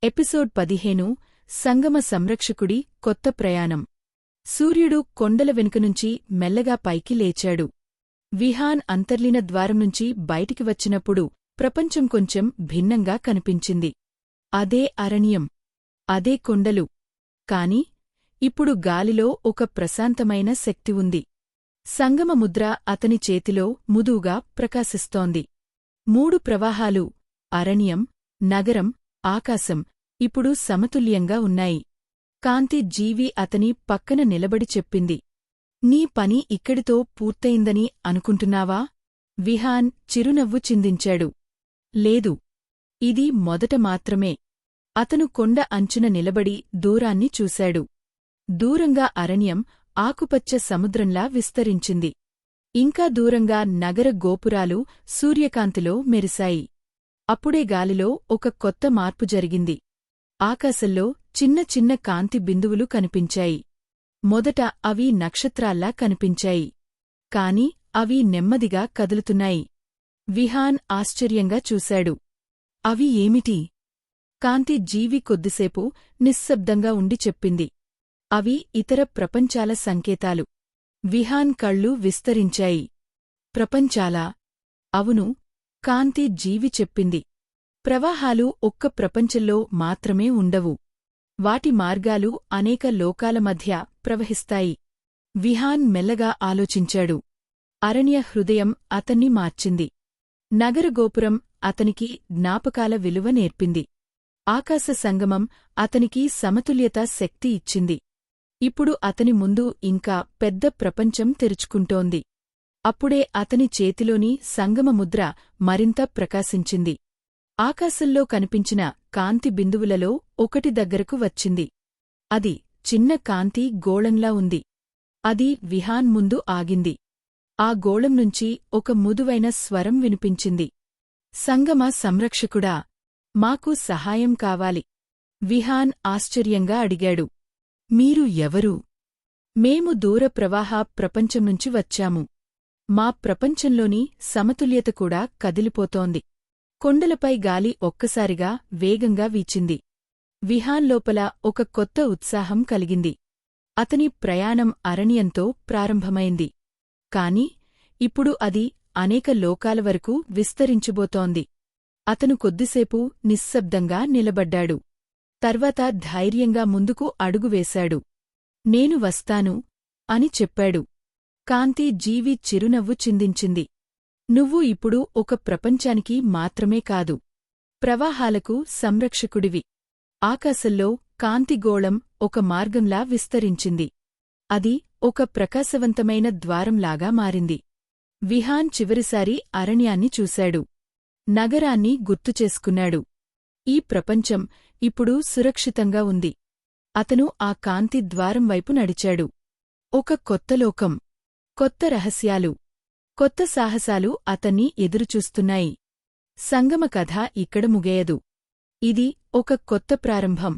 Episode 15 సంగమ సంరక్షకుడి కొత్త ప్రయాణం. సూర్యుడు కొండల వెనుకనుంచి మెల్లగా పైకి లేచాడు. విహాన్ అంతర్లీన ద్వారం నుంచి బయటికి వచ్చినప్పుడు ప్రపంచం కొంచెం భిన్నంగా కనిపించింది. అదే అరణ్యం, అదే కొండలు. కాని ఇప్పుడు గాలిలో ఒక ప్రశాంతమైన శక్తి ఉంది. సంగమ ముద్ర అతని చేతిలో ముదువుగా ప్రకాశిస్తోంది. 3 ప్రవాహాలు, అరణ్యం, నగరం, ఆకాశం ఇప్పుడు సమతుల్యంగా ఉన్నాయి. కాంతి జీవి అతని పక్కన నిలబడి చెప్పింది, నీ పని ఇక్కడితో పూర్తయిందని అనుకుంటున్నావా? విహాన్ చిరునవ్వు చిందించాడు. లేదు, ఇది మొదట మాత్రమే. అతను కొండ అంచున నిలబడి దూరాన్ని చూశాడు. దూరంగా అరణ్యం ఆకుపచ్చ సముద్రంలా విస్తరించింది. ఇంకా దూరంగా నగర గోపురాలు సూర్యకాంతిలో మెరిశాయి. అప్పుడే గాలిలో ఒక కొత్త మార్పు జరిగింది. ఆకాశంలో చిన్న చిన్న కాంతి బిందువులు కనిపించాయి. మొదట అవి నక్షత్రాల్లా కనిపించాయి. కాని అవి నెమ్మదిగా కదులుతున్నాయి. విహాన్ ఆశ్చర్యంగా చూశాడు. అవి ఏమిటి? కాంతి జీవి కొద్దిసేపు నిశ్శబ్దంగా ఉండి చెప్పింది, అవి ఇతర ప్రపంచాల సంకేతాలు. విహాన్ కళ్ళు విస్తరించాయి. ప్రపంచాలా? అవును, కాంతి జీవి చెప్పింది. ప్రవాహాలు ఒక్క ప్రపంచంలో మాత్రమే ఉండవు. వాటి మార్గాలు అనేక లోకాల మధ్య ప్రవహిస్తాయి. విహాన్ మెల్లగా ఆలోచించాడు. అరణ్య హృదయం అతన్ని మార్చింది. నగర గోపురం అతనికి జ్ఞాపకాల విలువ నేర్పింది. ఆకాశ సంగమం అతనికి సమతుల్యత శక్తి ఇచ్చింది. ఇప్పుడు అతని ముందు ఇంకా పెద్ద ప్రపంచం తెరుచుకుంటోంది. అప్పుడే అతని చేతిలోని సంగమ ముద్ర మరింత ప్రకాశించింది. ఆకాశంలో కనిపించిన కాంతి బిందువులలో ఒకటి దగ్గరకు వచ్చింది. అది చిన్న కాంతి గోళంలా ఉంది. అది విహాన్ ముందు ఆగింది. ఆ గోళం నుంచి ఒక మృదువైన స్వరం వినిపించింది. సంగమ సంరక్షకుడా, మాకు సహాయం కావాలి. విహాన్ ఆశ్చర్యంగా అడిగాడు. మీరు ఎవరు? మేము దూర ప్రవాహ ప్రపంచం నుంచి వచ్చాము. మా ప్రపంచంలోని సమతుల్యత కూడా కదిలిపోతోంది. కొండలపై గాలి ఒక్కసారిగా వేగంగా వీచింది. విహాన్ లోపల ఒక కొత్త ఉత్సాహం కలిగింది. అతని ప్రయాణం అరణ్యంతో ప్రారంభమైంది. కాని ఇప్పుడు అది అనేక లోకాల వరకు విస్తరించబోతోంది. అతను కొద్దిసేపు నిశ్శబ్దంగా నిలబడ్డాడు. తర్వాత ధైర్యంగా ముందుకు అడుగు వేశాడు. నేను వస్తాను అని చెప్పాడు. కాంతి జీవి చిరునవ్వు చిందించింది. నువ్వు ఇప్పుడు ఒక ప్రపంచానికి మాత్రమే కాదు, ప్రవాహాలకు సంరక్షకుడివి. ఆకాశంలో కాంతిగోళం ఒక మార్గంలా విస్తరించింది. అది ఒక ప్రకాశవంతమైన ద్వారంలాగా మారింది. విహాన్ చివరిసారి అరణ్యాన్ని చూశాడు. నగరాన్ని గుర్తుచేసుకున్నాడు. ఈ ప్రపంచం ఇప్పుడు సురక్షితంగా ఉంది. అతను ఆ కాంతి ద్వారం వైపు నడిచాడు. ఒక కొత్త లోకం, కొత్త రహస్యాలు, కొత్త సాహసాలు అతన్ని ఎదురుచూస్తున్నాయి. సంగమ కథ ఇక్కడ ముగియదు. ఇది ఒక కొత్త ప్రారంభం.